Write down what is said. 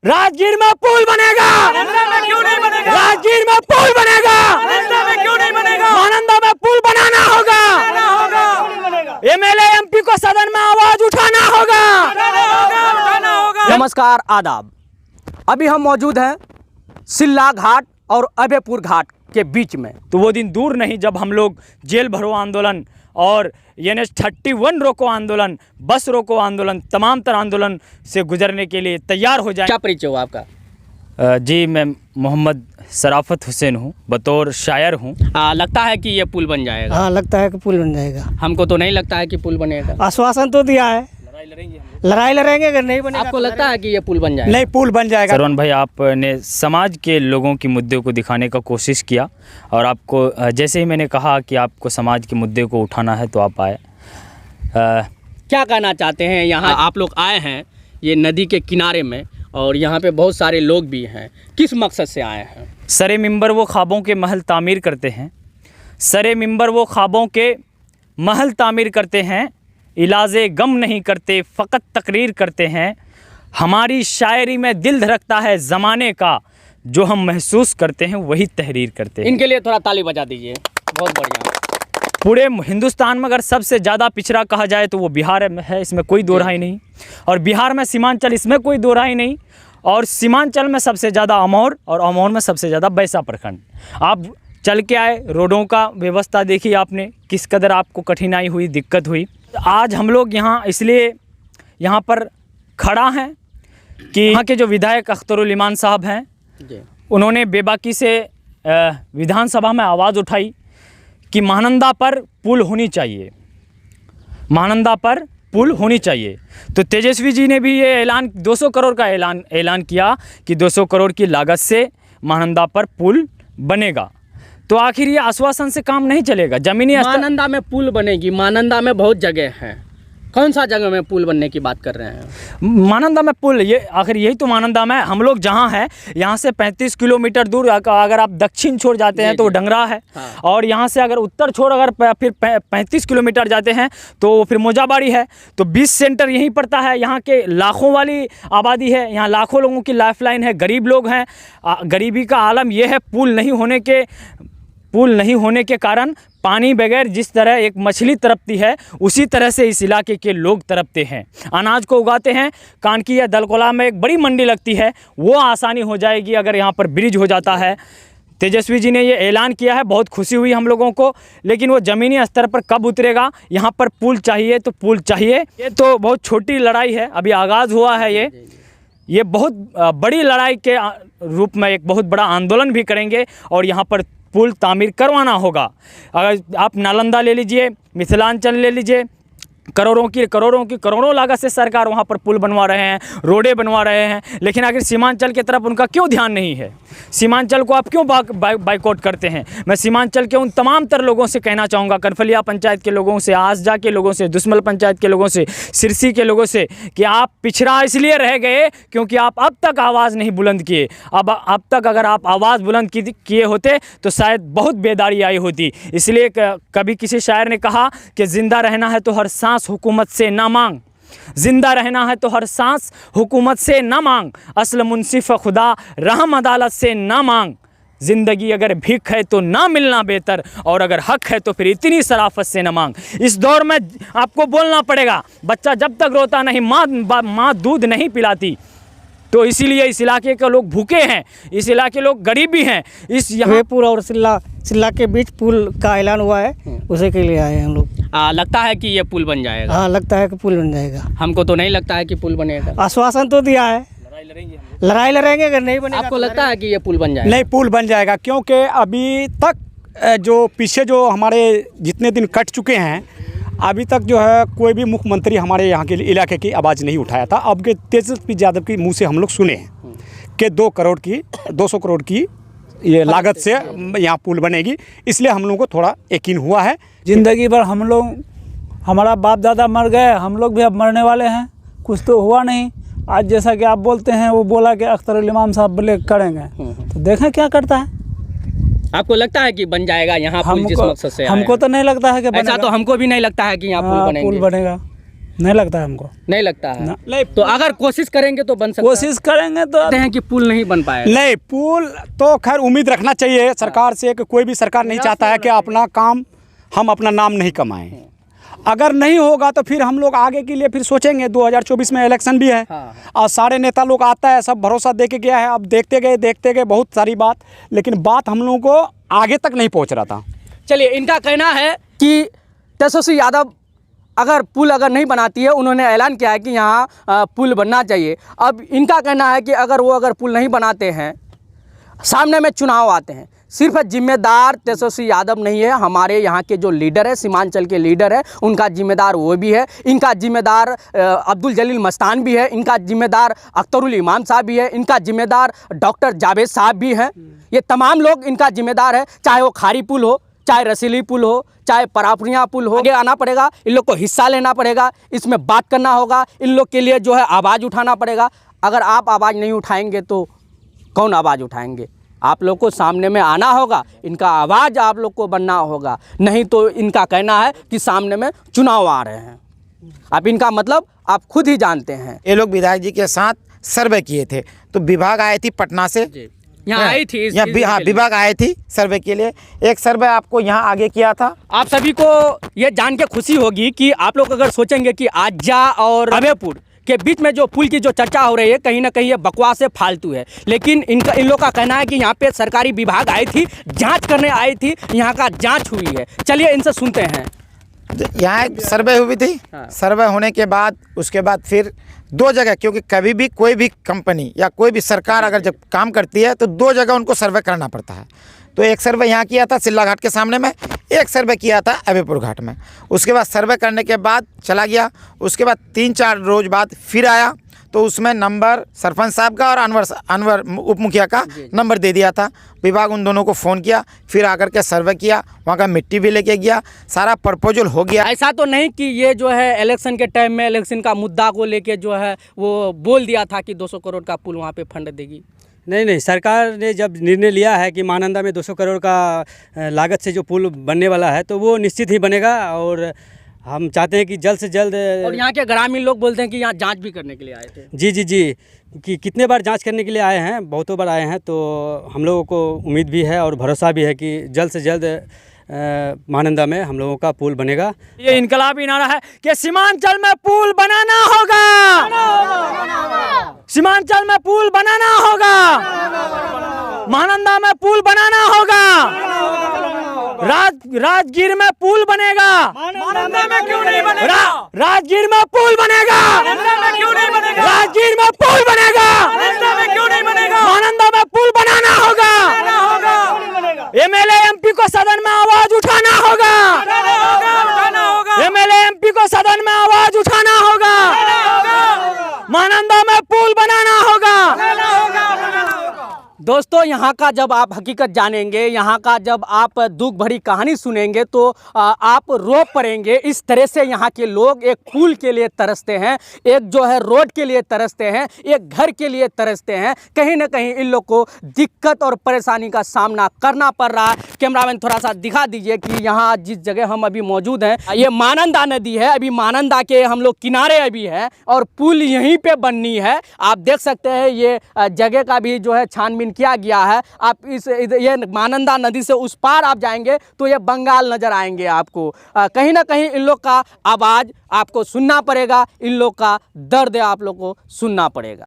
राजगीर में पुल बनेगा, क्यों नहीं बनेगा? राजगीर में पुल बनेगा, क्यों नहीं बनेगा? महानंदा में पुल बनाना होगा, एमएलए एमपी को सदन में आवाज उठाना होगा। नमस्कार, आदाब। अभी हम मौजूद हैं सिल्ला घाट और अभयपुर घाट के बीच में। तो वो दिन दूर नहीं जब हम लोग जेल भरो आंदोलन और NH-31 रोको आंदोलन, बस रोको आंदोलन, तमाम तरह आंदोलन से गुजरने के लिए तैयार हो जाए। क्या परिचय हुआ आपका? जी, मैं मोहम्मद सराफत हुसैन हूँ, बतौर शायर हूँ। लगता है कि ये पुल बन जाएगा? हाँ, लगता है कि पुल बन जाएगा। हमको तो नहीं लगता है कि पुल बनेगा। आश्वासन तो दिया है, लड़ाई लड़ेंगे, अगर नहीं बनेगा आपको लगता है कि ये पुल बन जाएगा? नहीं, पुल बन जाएगा। सरवन भाई, आपने समाज के लोगों के मुद्दे को दिखाने का कोशिश किया और आपको जैसे ही मैंने कहा कि आपको समाज के मुद्दे को उठाना है तो आप आए। क्या कहना चाहते हैं? यहाँ आप लोग आए हैं ये नदी के किनारे में और यहाँ पे बहुत सारे लोग भी हैं, किस मकसद से आए हैं? सरे मिंबर वो ख्वाबों के महल तामीर करते हैं, सरे मिंबर वो ख्वाबों के महल तामीर करते हैं, इलाजे गम नहीं करते फ़कत तकरीर करते हैं। हमारी शायरी में दिल धड़कता है ज़माने का, जो हम महसूस करते हैं वही तहरीर करते हैं। इनके लिए थोड़ा ताली बजा दीजिए। बहुत बढ़िया। पूरे हिंदुस्तान में अगर सबसे ज़्यादा पिछड़ा कहा जाए तो वो बिहार में है, इसमें कोई दो राय नहीं। और बिहार में सीमांचल, इसमें कोई दो राय नहीं। और सीमांचल में सबसे ज़्यादा अमौर और अमौर में सबसे ज़्यादा बैसा प्रखंड। आप चल के आए, रोडों का व्यवस्था देखी आपने, किस कदर आपको कठिनाई हुई, दिक्कत हुई। आज हम लोग यहाँ इसलिए यहाँ पर खड़ा हैं कि यहाँ के जो विधायक अख्तरुल ईमान साहब हैं, उन्होंने बेबाकी से विधानसभा में आवाज़ उठाई कि महानंदा पर पुल होनी चाहिए, महानंदा पर पुल होनी चाहिए। तो तेजस्वी जी ने भी ये ऐलान 200 करोड़ का ऐलान किया कि 200 करोड़ की लागत से महानंदा पर पुल बनेगा। तो आखिर ये आश्वासन से काम नहीं चलेगा। जमीनी महानंदा में पुल बनेगी, महानंदा में बहुत जगह है, कौन सा जगह में पुल बनने की बात कर रहे हैं? महानंदा में पुल, ये आखिर यही तो महानंदा में हम लोग जहाँ हैं, यहाँ से 35 किलोमीटर दूर अगर आप दक्षिण छोड़ जाते हैं तो डंगरा है। हाँ। और यहाँ से अगर उत्तर छोड़ अगर फिर 35 किलोमीटर जाते हैं तो फिर मोजाबाड़ी है। तो 20 सेंटर यहीं पड़ता है। यहाँ के लाखों वाली आबादी है, यहाँ लाखों लोगों की लाइफलाइन है, गरीब लोग हैं। गरीबी का आलम यह है, पुल नहीं होने के कारण पानी बगैर जिस तरह एक मछली तड़पती है, उसी तरह से इस इलाके के लोग तड़पते हैं। अनाज को उगाते हैं, कानकी या दलकोला में एक बड़ी मंडी लगती है, वो आसानी हो जाएगी अगर यहाँ पर ब्रिज हो जाता है। तेजस्वी जी ने ये ऐलान किया है, बहुत खुशी हुई हम लोगों को, लेकिन वो ज़मीनी स्तर पर कब उतरेगा? यहाँ पर पुल चाहिए तो पुल चाहिए। ये तो बहुत छोटी लड़ाई है, अभी आगाज़ हुआ है। ये बहुत बड़ी लड़ाई के रूप में एक बहुत बड़ा आंदोलन भी करेंगे और यहाँ पर पुल तामीर करवाना होगा। अगर आप नालंदा ले लीजिए, मिथिलांचल ले लीजिए, करोड़ों लागत से सरकार वहाँ पर पुल बनवा रहे हैं, रोडें बनवा रहे हैं, लेकिन आखिर सीमांचल की तरफ उनका क्यों ध्यान नहीं है? सीमांचल को आप क्यों बाइकआउट करते हैं? मैं सीमांचल के उन तमाम तर लोगों से कहना चाहूँगा, कनफलिया पंचायत के लोगों से, आसजा के लोगों से, दुश्मल पंचायत के लोगों से, सिरसी के लोगों से, कि आप पिछड़ा इसलिए रह गए क्योंकि आप अब तक आवाज़ नहीं बुलंद किए। अब तक अगर आप आवाज़ बुलंद किए होते तो शायद बहुत बेदारी आई होती। इसलिए कभी किसी शायर ने कहा कि ज़िंदा रहना है तो हर सांस हुकूमत से ना मांग, जिंदा रहना है तो हर सांस हुकूमत से ना मांग, असल मुंसिफ खुदा रहम अदालत से ना मांग। जिंदगी अगर भीख है तो ना मिलना बेहतर, और अगर हक है तो फिर इतनी शराफत से ना मांग। इस दौर में आपको बोलना पड़ेगा, बच्चा जब तक रोता नहीं माँ दूध नहीं पिलाती। तो इसीलिए इस इलाके के लोग भूखे हैं, इस इलाके के लोग गरीब भी हैं। अभयपुर और सिल्ला के बीच पुल का ऐलान हुआ है, उसी के लिए आए हैं हम लोग। लगता है कि ये पुल बन जाएगा? हाँ, लगता है कि पुल बन जाएगा। हमको तो नहीं लगता है कि पुल बनेगा। आश्वासन तो दिया है, लड़ाई लड़ेंगे, अगर नहीं बनेगा। आपको लगता है कि ये पुल बन जाएगा? नहीं, पुल बन जाएगा, क्योंकि अभी तक जो पीछे जो हमारे जितने दिन कट चुके हैं, अभी तक जो है कोई भी मुख्यमंत्री हमारे यहाँ के इलाके की आवाज़ नहीं उठाया था। अब के तेजस्वी यादव के मुंह से हम लोग सुने हैं कि 200 करोड़ की ये लागत से यहाँ पुल बनेगी, इसलिए हम लोगों को थोड़ा यकीन हुआ है। ज़िंदगी भर हम लोग, हमारा बाप दादा मर गए, हम लोग भी अब मरने वाले हैं, कुछ तो हुआ नहीं। आज जैसा कि आप बोलते हैं, वो बोला कि अख्तरुल ईमान साहब बोले करेंगे, तो देखें क्या करता है। आपको लगता है कि बन जाएगा यहाँ पुल जिस मकसद से? हमको तो नहीं लगता है कि ऐसा तो हमको भी नहीं लगता है कि यहाँ पुल बनेगा। नहीं लगता है हमको। नहीं लगता है? ना। नहीं, तो अगर कोशिश करेंगे तो बन सकता कोशिश करेंगे तो कहते हैं कि पुल नहीं बन पाएगा। नहीं, पुल तो खैर उम्मीद रखना चाहिए सरकार से कि कोई भी सरकार नहीं चाहता है कि अपना काम हम अपना नाम नहीं कमाएं। अगर नहीं होगा तो फिर हम लोग आगे के लिए फिर सोचेंगे। 2024 में इलेक्शन भी है और सारे नेता लोग आता है, सब भरोसा दे के गया है। अब देखते गए बहुत सारी बात, लेकिन बात हम लोगों को आगे तक नहीं पहुंच रहा था। चलिए, इनका कहना है कि तेजस्वी यादव अगर पुल नहीं बनाती है, उन्होंने ऐलान किया है कि यहाँ पुल बनना चाहिए। अब इनका कहना है कि अगर पुल नहीं बनाते हैं, सामने में चुनाव आते हैं, सिर्फ जिम्मेदार तेजस्वी यादव नहीं है, हमारे यहाँ के जो लीडर है, सीमांचल के लीडर है, उनका जिम्मेदार वो भी है। इनका जिम्मेदार अब्दुल जलील मस्तान भी है, इनका जिम्मेदार अख्तरुल इमाम साहब भी है, इनका जिम्मेदार डॉक्टर जावेद साहब भी हैं। ये तमाम लोग इनका जिम्मेदार है, चाहे वो खारी पुल हो, चाहे रसीली पुल हो, चाहे परापुरिया पुल हो। आगे आना पड़ेगा, इन लोग को हिस्सा लेना पड़ेगा, इसमें बात करना होगा, इन लोग के लिए जो है आवाज़ उठाना पड़ेगा। अगर आप आवाज़ नहीं उठाएंगे तो कौन आवाज़ उठाएंगे? आप लोग को सामने में आना होगा, इनका आवाज़ आप लोग को बनना होगा, नहीं तो इनका कहना है कि सामने में चुनाव आ रहे हैं। अब इनका मतलब आप खुद ही जानते हैं। ये लोग विधायक जी के साथ सर्वे किए थे, तो विभाग आई थी पटना से, यहाँ आई थी, हाँ, विभाग आए थी सर्वे के लिए। एक सर्वे आपको यहाँ आगे किया था। आप सभी को ये जान के खुशी होगी कि आप लोग अगर सोचेंगे कि आजा और अभयपुर के बीच में जो पुल की जो चर्चा हो रही है, कहीं ना कहीं ये बकवास है, फालतू है। लेकिन इन लोग का कहना है कि यहाँ पे सरकारी विभाग आई थी, जांच करने आई थी, यहाँ का जांच हुई है। चलिए इनसे सुनते हैं। यहाँ सर्वे हुई थी, सर्वे होने के बाद उसके बाद फिर 2 जगह, क्योंकि कभी भी कोई भी कंपनी या कोई भी सरकार अगर जब काम करती है तो 2 जगह उनको सर्वे करना पड़ता है। तो एक सर्वे यहाँ किया था सिल्ला घाट के सामने में, एक सर्वे किया था अभयपुर घाट में। उसके बाद सर्वे करने के बाद चला गया, उसके बाद 3-4 रोज बाद फिर आया, तो उसमें नंबर सरपंच साहब का और अनवर उप मुखिया का नंबर दे दिया था। विभाग उन दोनों को फ़ोन किया, फिर आकर के सर्वे किया, वहाँ का मिट्टी भी लेके गया, सारा प्रपोजल हो गया। ऐसा तो नहीं कि ये जो है इलेक्शन के टाइम में इलेक्शन का मुद्दा को लेके जो है वो बोल दिया था कि 200 करोड़ का पुल वहाँ पे फंड देगी? नहीं, सरकार ने जब निर्णय लिया है कि महानंदा में 200 करोड़ का लागत से जो पुल बनने वाला है, तो वो निश्चित ही बनेगा। और हम चाहते हैं कि जल्द से जल्द। और यहाँ के ग्रामीण लोग बोलते हैं कि यहाँ जांच भी करने के लिए आए थे। जी, कि कितने बार जांच करने के लिए आए हैं, बहुतों बार आए हैं। तो हम लोगों को उम्मीद भी है और भरोसा भी है कि जल्द से जल्द महानंदा में हम लोगों का पुल बनेगा। ये इनकलाबी नारा है कि सीमांचल में पुल बनाना होगा, सीमांचल में पुल बनाना होगा, महानंदा में पुल बनाना होगा, राजगीर में पुल बनेगा, महानंदा में क्यों नहीं बनेगा? राजगीर में पुल बनेगा, महानंदा में क्यों नहीं बनेगा? राजगीर में पुल बनेगा, महानंदा में क्यों नहीं बनेगा? महानंदा में पुल बनाना होगा। एमएलए एमपी को सदन में आवाज उठाना होगा, एमएलए एमपी को सदन में आवाज उठाना होगा, महानंदा में पुल बनाना होगा। दोस्तों, यहाँ का जब आप हकीकत जानेंगे, यहाँ का जब आप दुख भरी कहानी सुनेंगे तो आप रो पड़ेंगे। इस तरह से यहाँ के लोग एक पुल के लिए तरसते हैं, एक जो है रोड के लिए तरसते हैं, एक घर के लिए तरसते हैं। कहीं ना कहीं इन लोग को दिक्कत और परेशानी का सामना करना पड़ रहा है। कैमरामैन थोड़ा सा दिखा दीजिए कि यहाँ जिस जगह हम अभी मौजूद हैं, ये महानंदा नदी है। अभी महानंदा के हम लोग किनारे अभी हैं और पुल यहीं पे बननी है। आप देख सकते हैं ये जगह का भी जो है छानबीन किया गया है। आप ये महानंदा नदी से उस पार आप जाएंगे तो ये बंगाल नजर आएंगे आपको। कहीं ना कहीं इन लोग का आवाज़ आपको सुनना पड़ेगा, इन लोग का दर्द आप लोग को सुनना पड़ेगा।